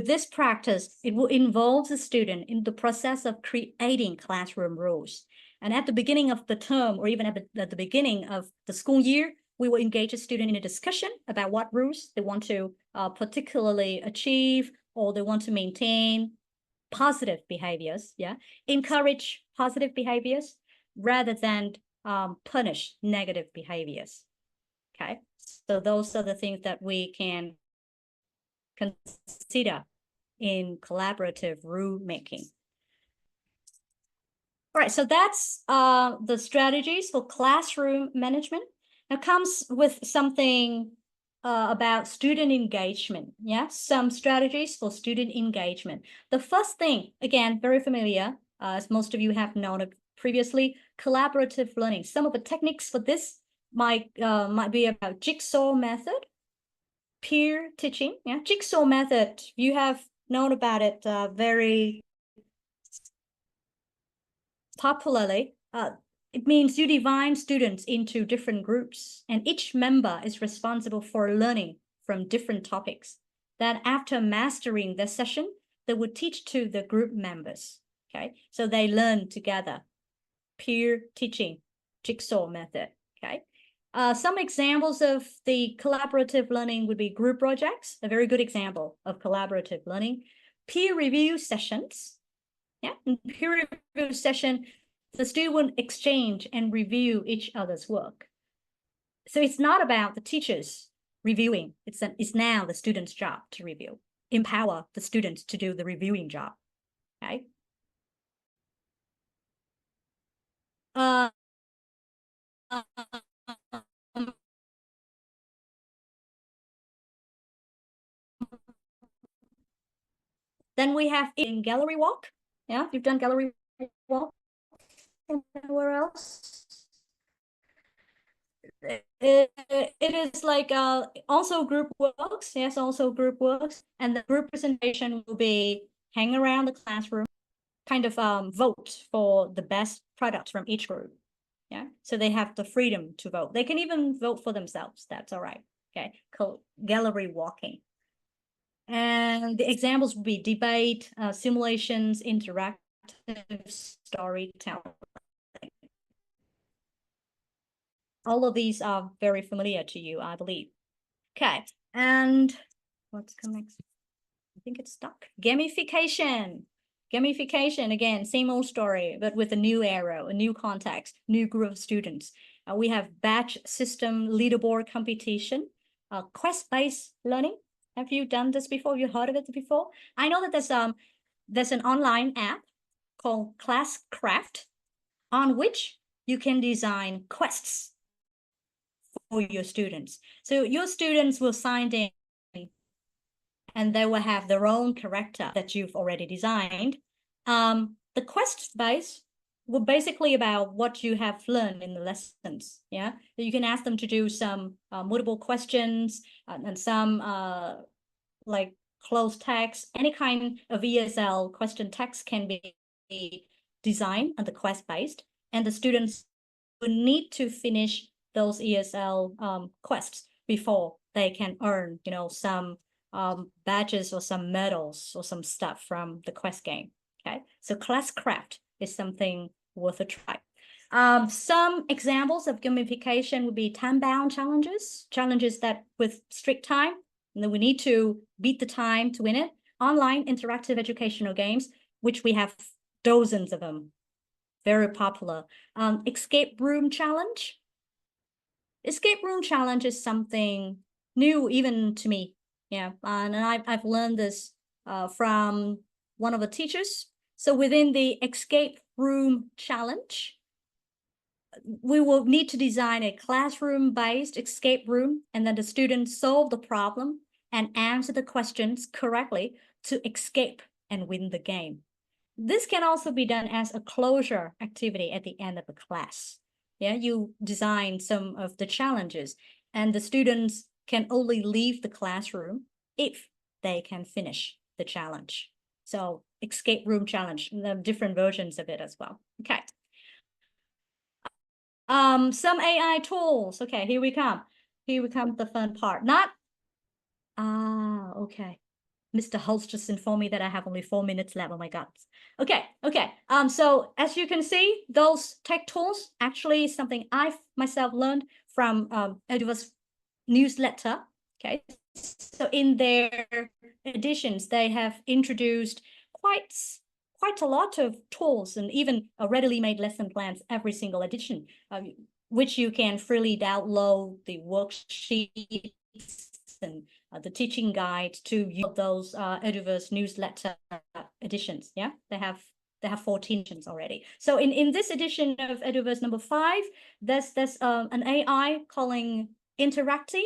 this practice, it will involve the student in the process of creating classroom rules. And at the beginning of the term, or even at the beginning of the school year, we will engage a student in a discussion about what rules they want to particularly achieve, or they want to maintain positive behaviors, yeah? Encourage positive behaviors rather than punish negative behaviors, okay? So those are the things that we can consider in collaborative rulemaking. All right, so that's the strategies for classroom management. Now comes with something about student engagement. Yeah, some strategies for student engagement. The first thing, again, very familiar, as most of you have known it previously, collaborative learning. Some of the techniques for this might be about jigsaw method, peer teaching. Yeah, jigsaw method, you have known about it very popularly. It means you divide students into different groups, and each member is responsible for learning from different topics. Then after mastering the session, they would teach to the group members. Okay, so they learn together. Peer teaching, jigsaw method. Okay. Some examples of the collaborative learning would be group projects, a very good example of collaborative learning. Peer review sessions. Yeah, in peer review session, the student exchange and review each other's work. So it's not about the teachers reviewing. It's now the student's job to review. Empower the students to do the reviewing job. Okay. Then we have in gallery walk. Yeah, you've done gallery walk anywhere else? It is like also group works. Yes, also group works. And the group presentation will be hang around the classroom, kind of vote for the best products from each group. Yeah, so they have the freedom to vote. They can even vote for themselves. That's all right. Okay, called gallery walking. And the examples would be debate, simulations, interactive storytelling. All of these are very familiar to you, I believe. Okay, and what's coming next? I think it's stuck. Gamification. Gamification, again, same old story, but with a new arrow, a new context, new group of students. We have batch system leaderboard competition, quest-based learning. Have you done this before? Have you heard of it before? I know that there's an online app called Classcraft on which you can design quests for your students. So your students will sign in and they will have their own character that you've already designed. The quest base will basically about what you have learned in the lessons. Yeah, you can ask them to do some multiple questions and some like closed text. Any kind of ESL question text can be designed on the quest based, and the students will need to finish those ESL quests before they can earn, some badges or some medals or some stuff from the quest game. Okay, so Classcraft is something worth a try. Some examples of gamification would be time-bound challenges that with strict time, and then we need to beat the time to win it. Online interactive educational games, which we have dozens of them, very popular. Escape room challenge. Escape room challenge is something new even to me. Yeah, and I've learned this from one of the teachers. So within the escape room challenge, we will need to design a classroom-based escape room, and then the students solve the problem and answer the questions correctly to escape and win the game. This can also be done as a closure activity at the end of the class. Yeah, you design some of the challenges, and the students can only leave the classroom if they can finish the challenge. So escape room challenge, and there are different versions of it as well. Okay. Some AI tools. Okay, here we come. Here we come, the fun part. Okay. Mr. Host just informed me that I have only 4 minutes left. Oh my God. Okay. So as you can see, those tech tools actually something I've myself learned from EduVerse newsletter. Okay. So in their editions, they have introduced quite a lot of tools and even readily made lesson plans every single edition, which you can freely download the worksheets and the teaching guide to use those EduVerse newsletter editions. Yeah, they have 14 editions already. So in this edition of EduVerse number 5, there's an AI calling Interacti.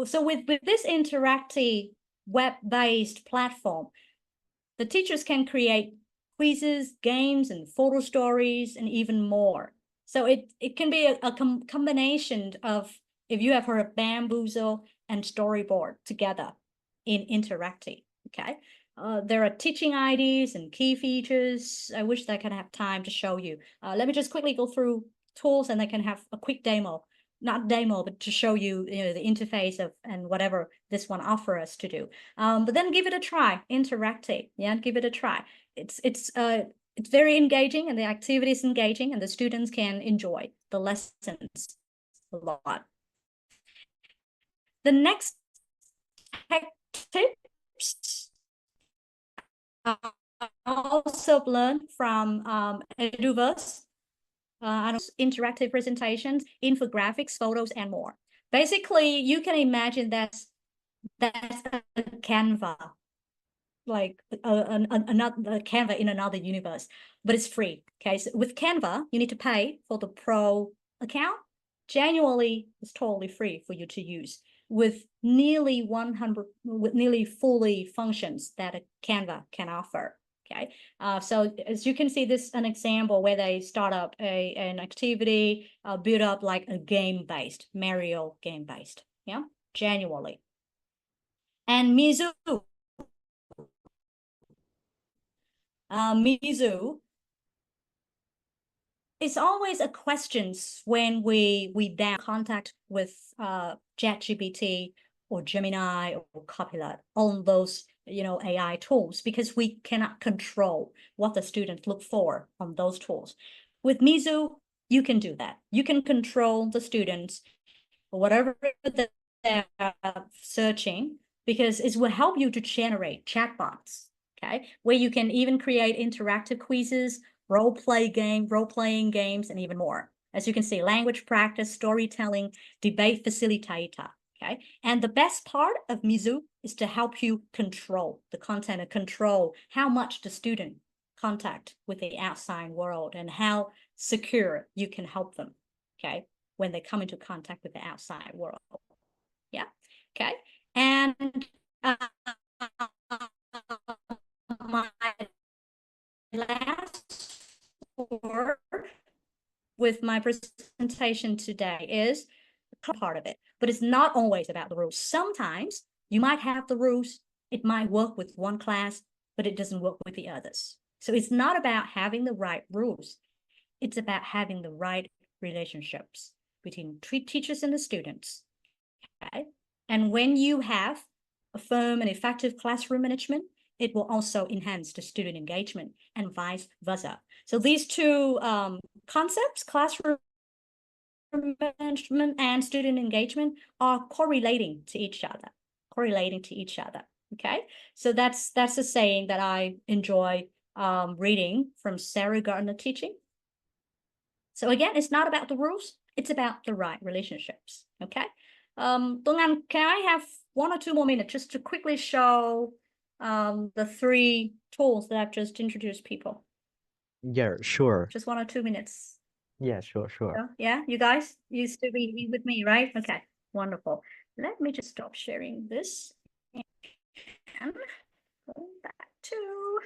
So with this Interacti web-based platform, the teachers can create quizzes, games, and photo stories, and even more. So it can be a combination of, if you have heard of Bamboozle and Storyboard together in Interacti. Okay. There are teaching ideas and key features. I wish I could have time to show you. Let me just quickly go through tools, and I can have a quick demo. Not demo, but to show you, the interface of and whatever this one offers us to do. But then give it a try, Interacti. Yeah, give it a try. It's very engaging, and the activity is engaging, and the students can enjoy the lessons a lot. The next tips I also learned from EduVerse. Interactive presentations, infographics, photos, and more. Basically, you can imagine that's a Canva, like another Canva in another universe, but it's free. Okay, so with Canva, you need to pay for the pro account Genuinely is totally free for you to use with nearly 100, with nearly fully functions that a Canva can offer. Okay, so as you can see, this is an example where they start up an activity, build up like a game-based, Mario game-based, yeah, genuinely. And Mizu, Mizu, it's always a question when we down contact with ChatGPT or Gemini or Copilot on those AI tools, because we cannot control what the students look for on those tools. With Mizu, you can do that. You can control the students, whatever they're searching, because it will help you to generate chatbots, okay, where you can even create interactive quizzes, role-playing games, and even more. As you can see, language practice, storytelling, debate facilitator, okay? And the best part of Mizu is to help you control the content and control how much the student contact with the outside world and how secure you can help them, okay, when they come into contact with the outside world. Yeah, okay. And my last word with my presentation today is part of it, but it's not always about the rules. Sometimes you might have the rules, it might work with one class, but it doesn't work with the others. So it's not about having the right rules. It's about having the right relationships between teachers and the students. Okay? And when you have a firm and effective classroom management, it will also enhance the student engagement and vice versa. So these two concepts, classroom management and student engagement, are correlating to each other, okay? So that's a saying that I enjoy reading from Sarah Gardner teaching. So again, it's not about the rules, it's about the right relationships, okay? Tuấn Anh, can I have 1 or 2 more minutes just to quickly show the 3 tools that I've just introduced people? Yeah, sure. Just 1 or 2 minutes. Yeah, sure. Yeah, you guys used to be with me, right? Okay, wonderful. Let me just stop sharing this and go back to.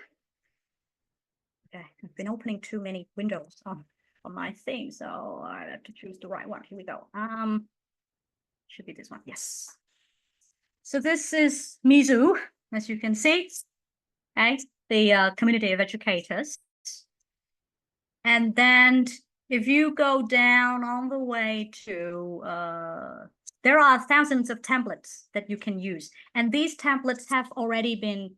Okay, I've been opening too many windows on my thing, so I have to choose the right one. Here we go. Should be this one. Yes. So this is Mizu, as you can see, okay, the community of educators. And then if you go down all the way to, there are thousands of templates that you can use. And these templates have already been,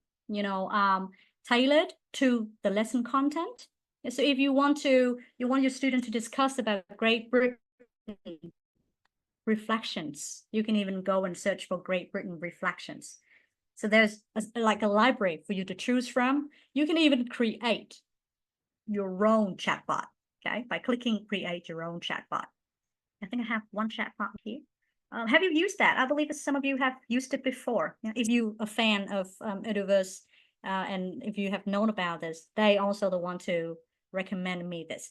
tailored to the lesson content. So if you want your student to discuss about Great Britain reflections, you can even go and search for Great Britain reflections. So there's like a library for you to choose from. You can even create your own chatbot, okay, by clicking create your own chatbot. I think I have one chatbot here. Have you used that? I believe some of you have used it before. If you are a fan of EduVerse, and if you have known about this, they also the one to recommended me this.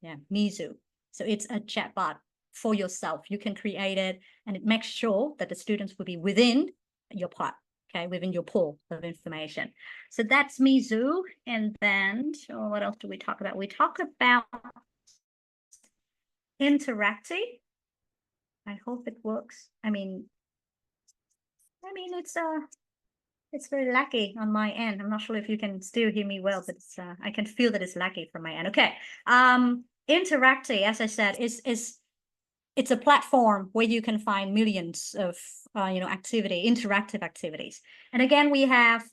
Yeah, Mizu. So it's a chatbot for yourself. You can create it, and it makes sure that the students will be within your pot, okay, within your pool of information. So that's Mizu. And then, what else do we talk about? We talk about Interactive. I hope it works. I mean, it's very laggy on my end. I'm not sure if you can still hear me well, but it's, I can feel that it's laggy from my end. Okay. Interactive, as I said, it's a platform where you can find millions of interactive activities. And again, we have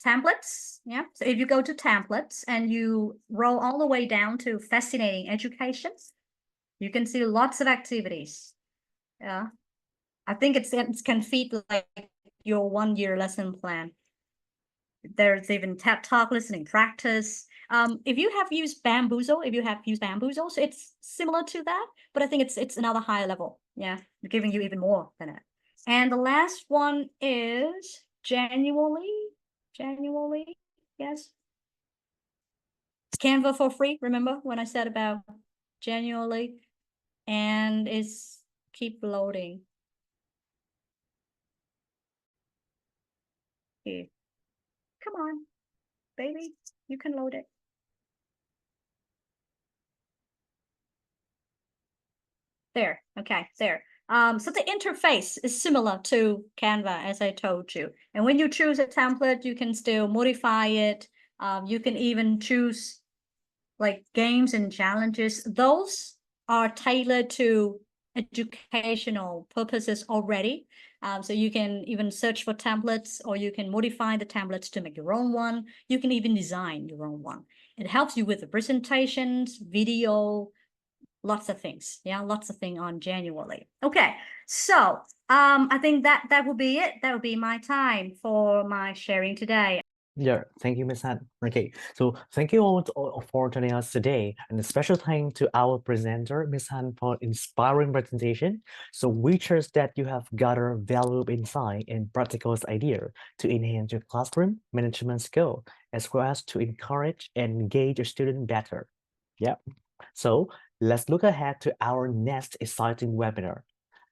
templates. Yeah. So if you go to templates and you roll all the way down to fascinating education, you can see lots of activities. Yeah. I think it can feed like your 1-year lesson plan. There's even TED Talk listening practice. If you have used Bamboozle, so it's similar to that, but I think it's another higher level. Yeah, giving you even more than it. And the last one is Genuinely, yes. Canva for free. Remember when I said about Genuinely? and it's keep loading. Here. Come on, baby, you can load it. There, okay, there. So the interface is similar to Canva, as I told you. And when you choose a template, you can still modify it. You can even choose like games and challenges. Those are tailored to educational purposes already. So you can even search for templates, or you can modify the templates to make your own one. You can even design your own one. It helps you with the presentations, video, lots of things. Yeah, lots of things on January. Okay, so I think that will be it. That will be my time for my sharing today. Yeah, thank you, Miss Han. Okay, so thank you all for joining us today, and a special thanks to our presenter, Miss Han, for inspiring presentation. So we trust that you have gathered valuable insight and practical idea to enhance your classroom management skill, as well as to encourage and engage your student better. Yeah. So let's look ahead to our next exciting webinar.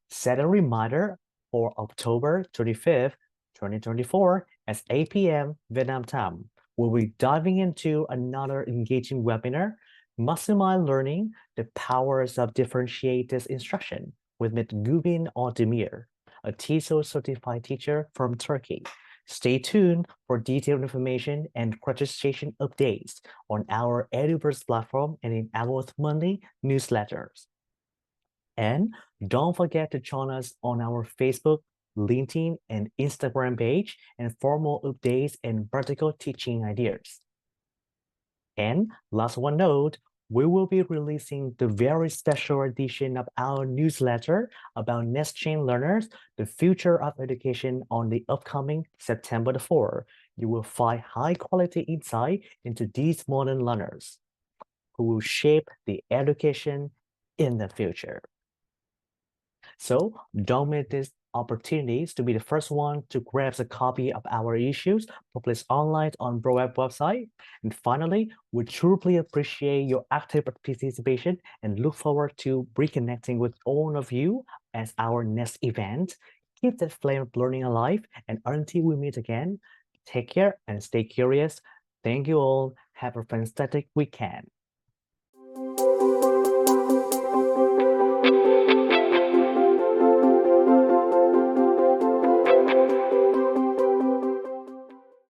Set a reminder for October 25th, 2024 at 8 p.m. Vietnam time. We'll be diving into another engaging webinar, Maximize Learning, the Powers of Differentiated Instruction with Ms. Gubin Oldemir, a TESOL certified teacher from Turkey. Stay tuned for detailed information and registration updates on our EduVerse platform and in our monthly newsletters. And don't forget to join us on our Facebook, LinkedIn, and Instagram page and for more updates and practical teaching ideas. And last one note, we will be releasing the very special edition of our newsletter about next-gen learners, the future of education on the upcoming September the 4th. You will find high-quality insight into these modern learners who will shape the education in the future. So don't miss these opportunities to be the first one to grab a copy of our issues published online on ProWeb website. And finally, we truly appreciate your active participation and look forward to reconnecting with all of you at our next event. Keep that flame of learning alive, and until we meet again, take care and stay curious. Thank you all. Have a fantastic weekend.